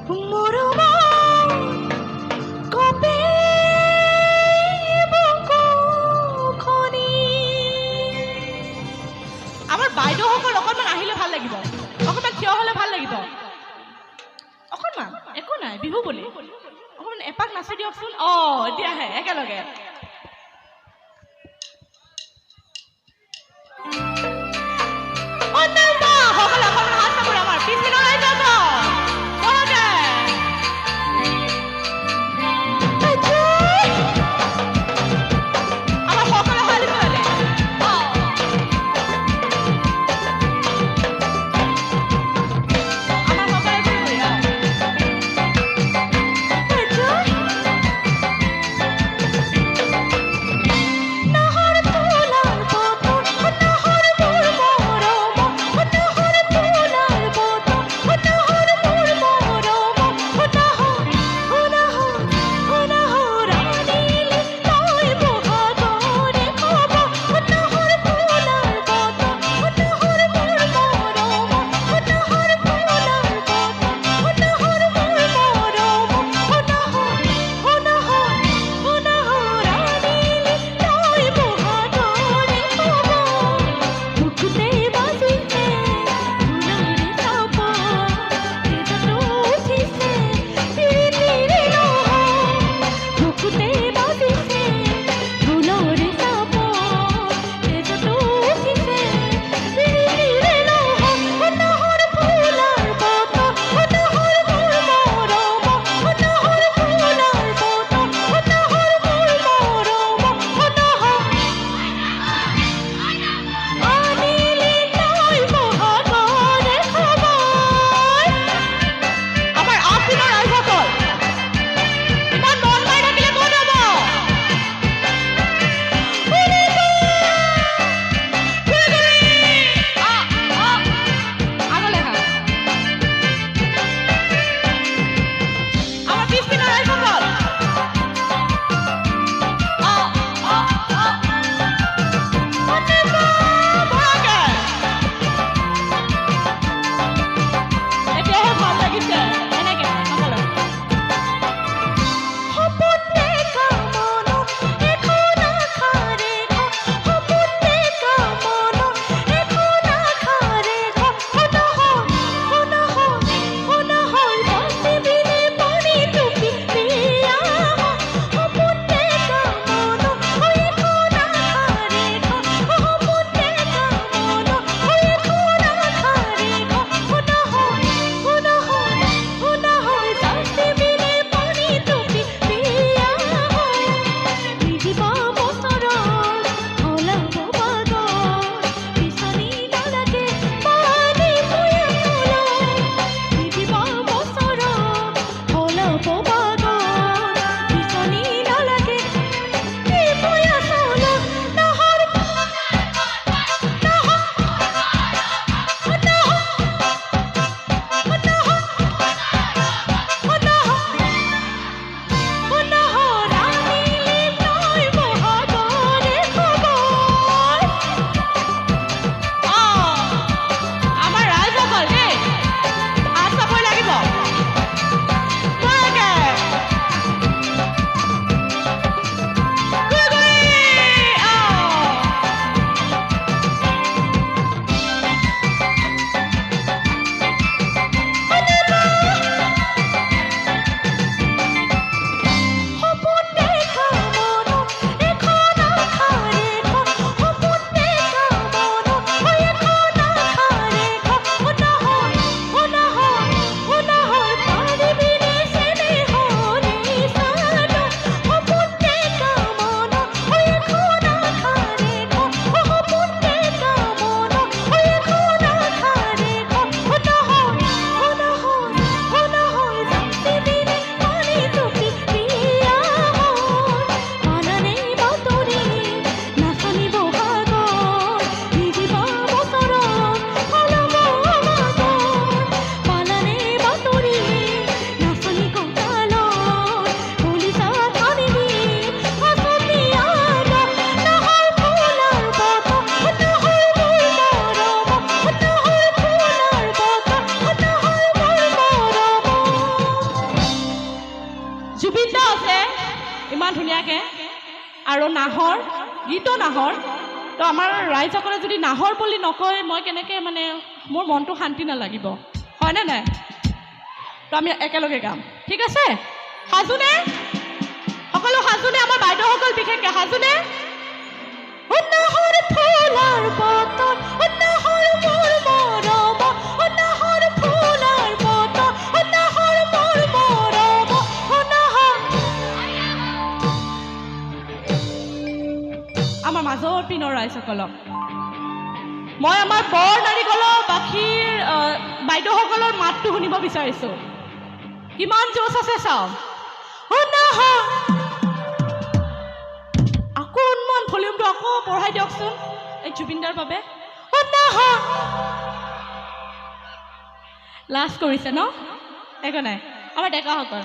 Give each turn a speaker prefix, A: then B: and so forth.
A: মোৰ মন কপে বুকুখনি। আমাৰ বাইদেউসকল অকণমান আহিলে ভাল লাগিব, অকণমান থিয় হ'লে ভাল লাগিব, অকণমান একো নাই, বিহু বুলি অকণমান এপাক নাচি দিয়কচোন। এতিয়াহে একেলগে ইমান ধুনীয়াকৈ আৰু নাহৰ গীতো নাহৰ তো আমাৰ ৰাইজসকলে যদি নাহৰ বুলি নকয় মই কেনেকৈ মানে মোৰ মনটো শান্তি নালাগিব হয়নে নাই তো আমি একেলগে গাম ঠিক আছে সাজুনে সকলো সাজুনে আমাৰ বাইদেউসকল বিশেষকৈ সাজুনে নাহৰ ফুলৰ বতৰ নাহৰ মোৰ মৰম নাহৰ ফুলৰ বতৰ নাহৰ মোৰ মৰম নাহৰ আমাৰ মাজৰ পিনৰ ৰাইজসকলক মই আমাৰ বৰ নাৰিকলৰ বাখীৰ বাইদেউসকলৰ মাতটো শুনিব বিচাৰিছোঁ কিমান জোচ আছে চাওক আকৌ উন্মান ভলিউমটো আকৌ বঢ়াই দিয়কচোন এই জুবিনদাৰ বাবে লাজ কৰিছে ন একো নাই আমাৰ ডেকাসকল